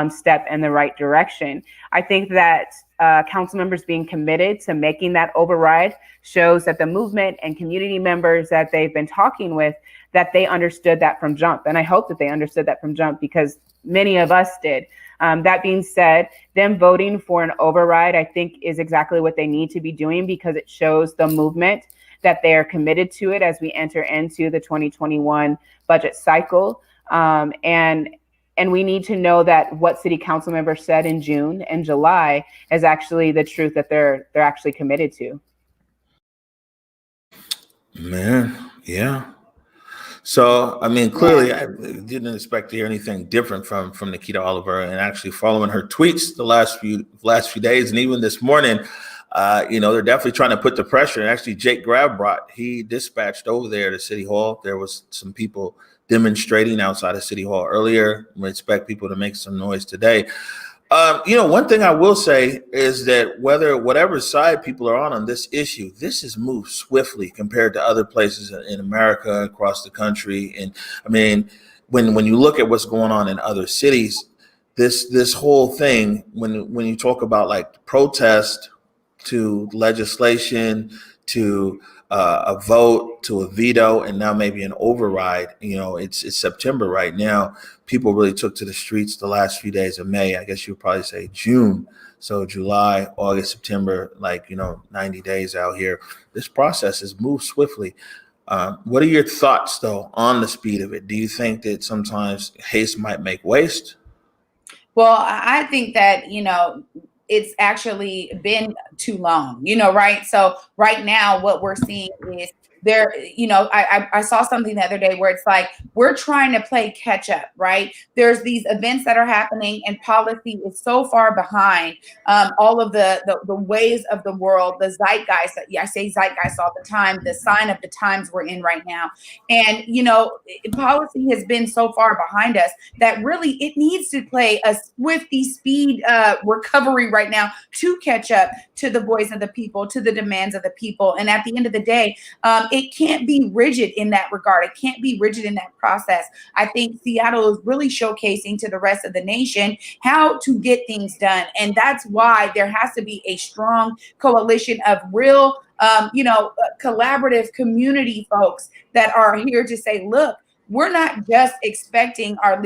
step in the right direction. I think that council members being committed to making that override shows that the movement and community members that they've been talking with, that they understood that from jump. And I hope that they understood that from jump, because many of us did. That being said, them voting for an override, I think, is exactly what they need to be doing, because it shows the movement that they are committed to it as we enter into the 2021 budget cycle. And we need to know that what city council members said in June and July is actually the truth that they're actually committed to. Man, yeah. So, I mean, clearly, I didn't expect to hear anything different from Nikita Oliver, and actually following her tweets the last few days, and even this morning, they're definitely trying to put the pressure. And actually, Jake Grabrot, he dispatched over there to City Hall. There was some people demonstrating outside of City Hall earlier. We expect people to make some noise today. One thing I will say is that whatever side people are on this issue, this has moved swiftly compared to other places in America, across the country. And I mean, when you look at what's going on in other cities, this whole thing, when you talk about like protest to legislation to a vote to a veto, and now maybe an override, it's September right now. People really took to the streets the last few days of May. I guess you would probably say June. So July, August, September, 90 days out here. This process has moved swiftly. What are your thoughts, though, on the speed of it? Do you think that sometimes haste might make waste? Well, I think that, it's actually been too long, right? So right now, what we're seeing is there, I saw something the other day where it's like, we're trying to play catch up, right? There's these events that are happening, and policy is so far behind all of the ways of the world, the zeitgeist. I say zeitgeist all the time, the sign of the times we're in right now. And, policy has been so far behind us that really it needs to play a swifty speed recovery right now to catch up to the voice of the people, to the demands of the people. And at the end of the day, it can't be rigid in that regard. It can't be rigid in that process. I think Seattle is really showcasing to the rest of the nation how to get things done. And that's why there has to be a strong coalition of real, collaborative community folks that are here to say, look, we're not just expecting our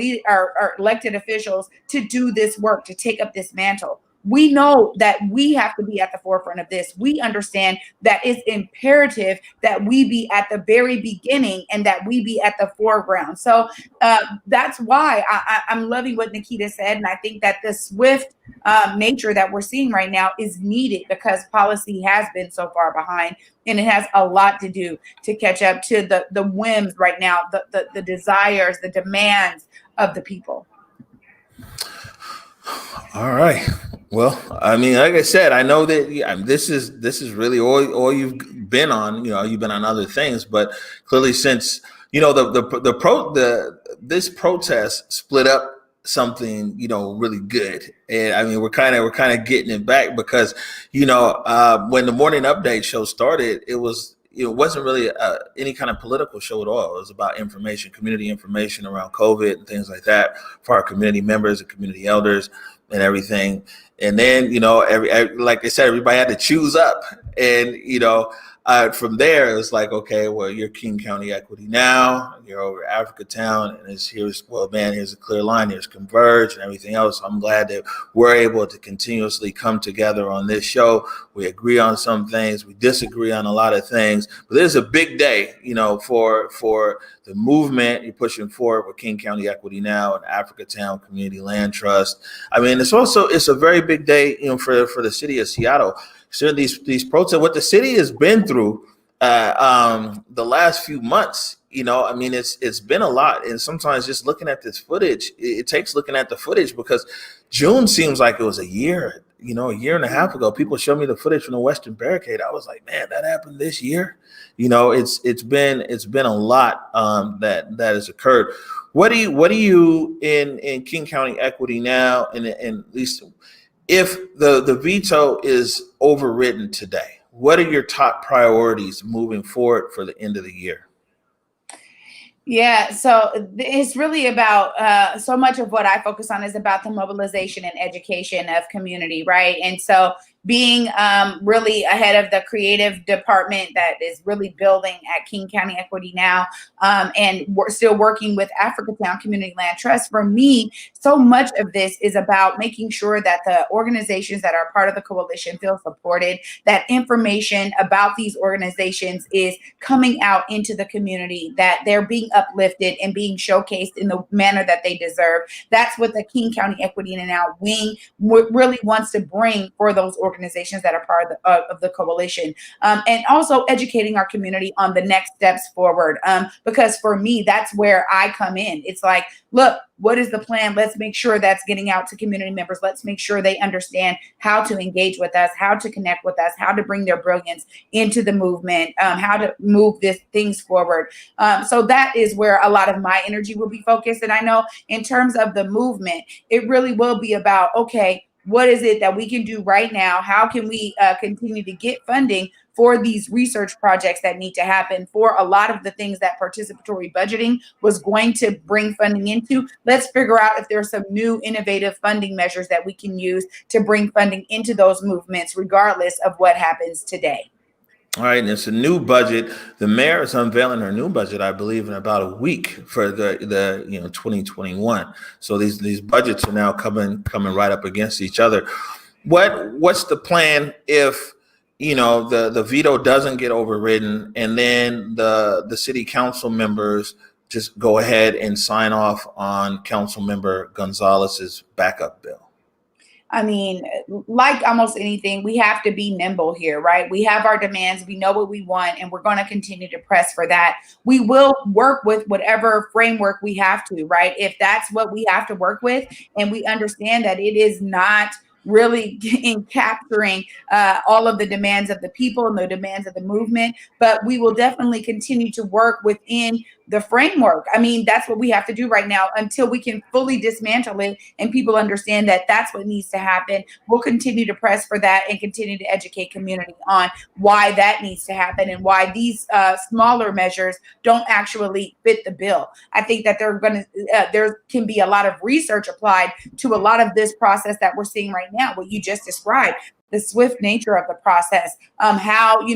elected officials to do this work, to take up this mantle. We know that we have to be at the forefront of this. We understand that it's imperative that we be at the very beginning and that we be at the foreground. So that's why I'm loving what Nikita said. And I think that the swift nature that we're seeing right now is needed, because policy has been so far behind, and it has a lot to do to catch up to the whims right now, the desires, the demands of the people. All right. Well, I mean, like I said, I know that this is really all you've been on. You've been on other things, but clearly, since this protest split up something really good, and I mean we're kind of getting it back, because when the morning update show started, it was it wasn't really any kind of political show at all. It was about information, community information around COVID and things like that for our community members and community elders and everything. And then, like I said, everybody had to choose up. And, from there, it was like, okay, well, you're King County Equity now, you're over Africa Town, and here's a clear line, here's Converge and everything else. I'm glad that we're able to continuously come together on this show. We agree on some things, we disagree on a lot of things, but this is a big day, for the movement you're pushing forward with King County Equity Now and Africa Town Community Land Trust. I mean, it's a very big day, for the city of Seattle. So these protests, what the city has been through the last few months, it's been a lot. And sometimes just looking at this footage, it takes looking at the footage, because June seems like it was a year and a half ago. People showed me the footage from the Western Barricade. I was like, man, that happened this year. It's been a lot that has occurred. What do you in King County Equity Now, and at least if the veto is overridden today, what are your top priorities moving forward for the end of the year? Yeah, so it's really about so much of what I focus on is about the mobilization and education of community, right? And so being really ahead of the creative department that is really building at King County Equity Now, and we're still working with Africa Town Community Land Trust. For me, so much of this is about making sure that the organizations that are part of the coalition feel supported, that information about these organizations is coming out into the community, that they're being uplifted and being showcased in the manner that they deserve. That's what the King County Equity Now wing really wants to bring for those organizations that are part of the coalition, and also educating our community on the next steps forward. Because for me, that's where I come in. It's like, look, what is the plan? Let's make sure that's getting out to community members. Let's make sure they understand how to engage with us, how to connect with us, how to bring their brilliance into the movement, how to move things forward. So that is where a lot of my energy will be focused. And I know in terms of the movement, it really will be about, okay, what is it that we can do right now? How can we continue to get funding for these research projects that need to happen, for a lot of the things that participatory budgeting was going to bring funding into? Let's figure out if there are some new innovative funding measures that we can use to bring funding into those movements, regardless of what happens today. All right, and it's a new budget. The mayor is unveiling her new budget, I believe, in about a week for the 2021. So these budgets are now coming right up against each other. What's the plan if the veto doesn't get overridden, and then the city council members just go ahead and sign off on Councilmember Gonzalez's backup bill? I mean, like almost anything, we have to be nimble here, right? We have our demands, we know what we want, and we're going to continue to press for that. We will work with whatever framework we have to, right? If that's what we have to work with, and we understand that it is not really in capturing all of the demands of the people and the demands of the movement, but we will definitely continue to work within the framework. I mean, that's what we have to do right now until we can fully dismantle it and people understand that that's what needs to happen. We'll continue to press for that and continue to educate community on why that needs to happen and why these smaller measures don't actually fit the bill. I think that there can be a lot of research applied to a lot of this process that we're seeing right now, what you just described. The swift nature of the process, how,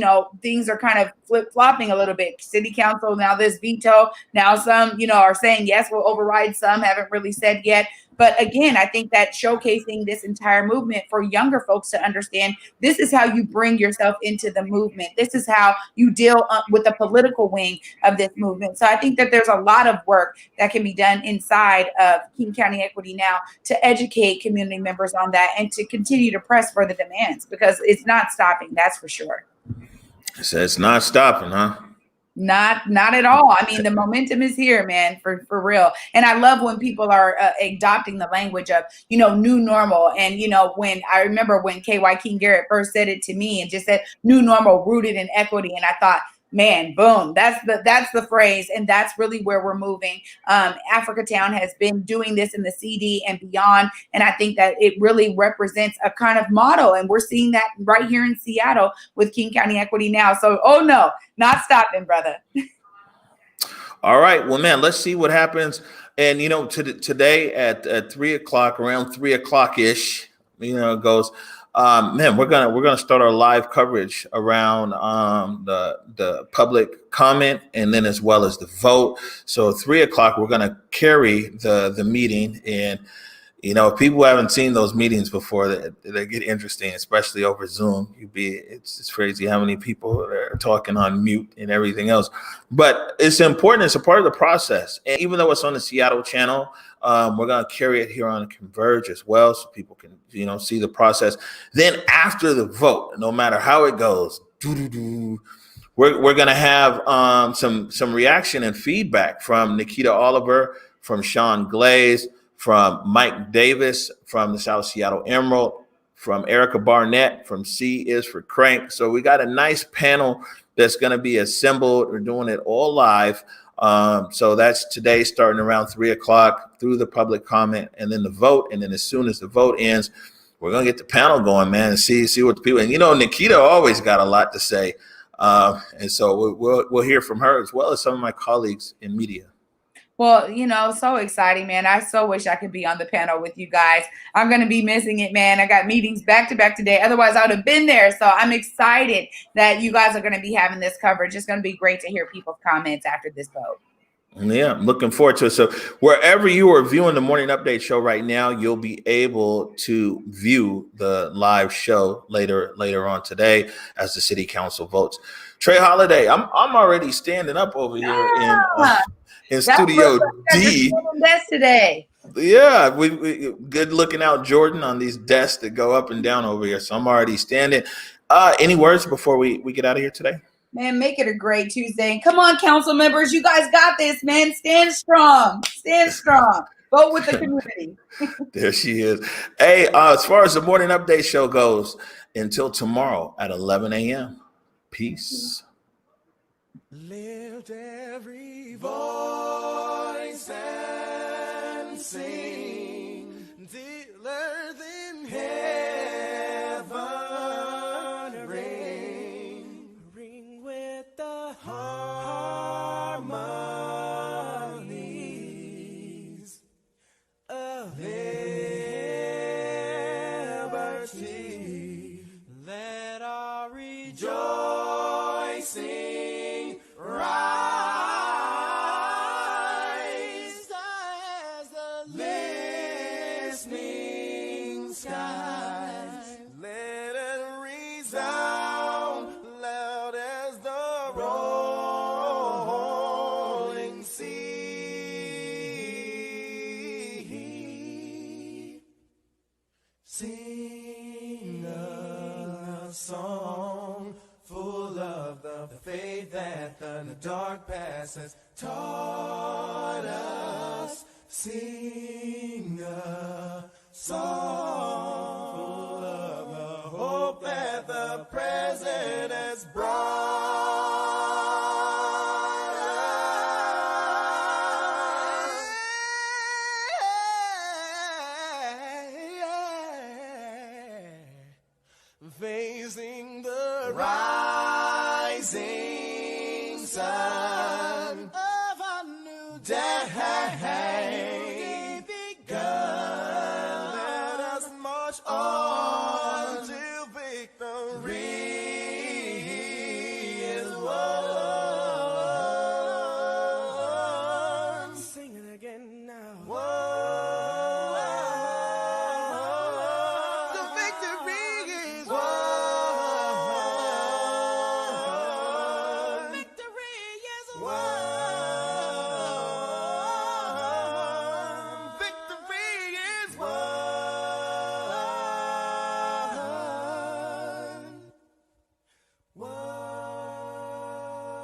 things are kind of flip-flopping a little bit. City council, now this veto, now some, are saying, yes, we'll override, some haven't really said yet. But again, I think that showcasing this entire movement for younger folks to understand, this is how you bring yourself into the movement. This is how you deal with the political wing of this movement. So I think that there's a lot of work that can be done inside of King County Equity Now to educate community members on that and to continue to press for the demands, because it's not stopping, that's for sure. So it's not stopping, huh? Not at all. I mean, the momentum is here, man, for real. And I love when people are adopting the language of, new normal. And, when I remember when KY King Garrett first said it to me and just said new normal rooted in equity. And I thought, Man, boom. That's the phrase, and that's really where we're moving. Africa Town has been doing this in the CD and beyond, and I think that it really represents a kind of model, and we're seeing that right here in Seattle with King County Equity Now. So, oh no, not stopping, brother. All right, well, man, let's see what happens. And today at 3 o'clock, around 3 o'clock ish, it goes. Man, we're gonna start our live coverage around the public comment and then as well as the vote. So 3 o'clock, we're gonna carry the meeting, and if people haven't seen those meetings before, they get interesting, especially over Zoom. It's crazy how many people are talking on mute and everything else. But it's important. It's a part of the process. And even though it's on the Seattle channel, we're going to carry it here on Converge as well, so people can see the process. Then after the vote, no matter how it goes, we're going to have some reaction and feedback from Nikita Oliver, from Sean Glaze, from Mike Davis, from the South Seattle Emerald, from Erica Barnett, from C is for Crank. So we got a nice panel that's going to be assembled. We're doing it all live. So that's today, starting around 3 o'clock through the public comment and then the vote. And then as soon as the vote ends, we're going to get the panel going, man, and see what the people, and Nikita always got a lot to say. And so we'll hear from her as well as some of my colleagues in media. Well, so exciting, man. I so wish I could be on the panel with you guys. I'm going to be missing it, man. I got meetings back to back today. Otherwise, I would have been there. So I'm excited that you guys are going to be having this coverage. It's going to be great to hear people's comments after this vote. Yeah, I'm looking forward to it. So wherever you are viewing the Morning Update show right now, you'll be able to view the live show later on today as the city council votes. Trey Holiday, I'm already standing up over here in Studio D. Today. Yeah, we good looking out, Jordan, on these desks that go up and down over here. So I'm already standing. Any words before we get out of here today? Man, make it a great Tuesday. Come on, council members. You guys got this, man. Stand strong. Stand strong. Vote with the community. There she is. Hey, as far as the Morning Update show goes, until tomorrow at 11 a.m. Peace. Lift every voice and sing till earth in heaven ring with the harmonies of liberty. Let our rejoicing rise as the listening skies. Let it resound loud as the rolling sea. Sing a song full of the faith that the dark past has taught us. Sing a song full of the hope that the present has brought us. Facing the rising sun.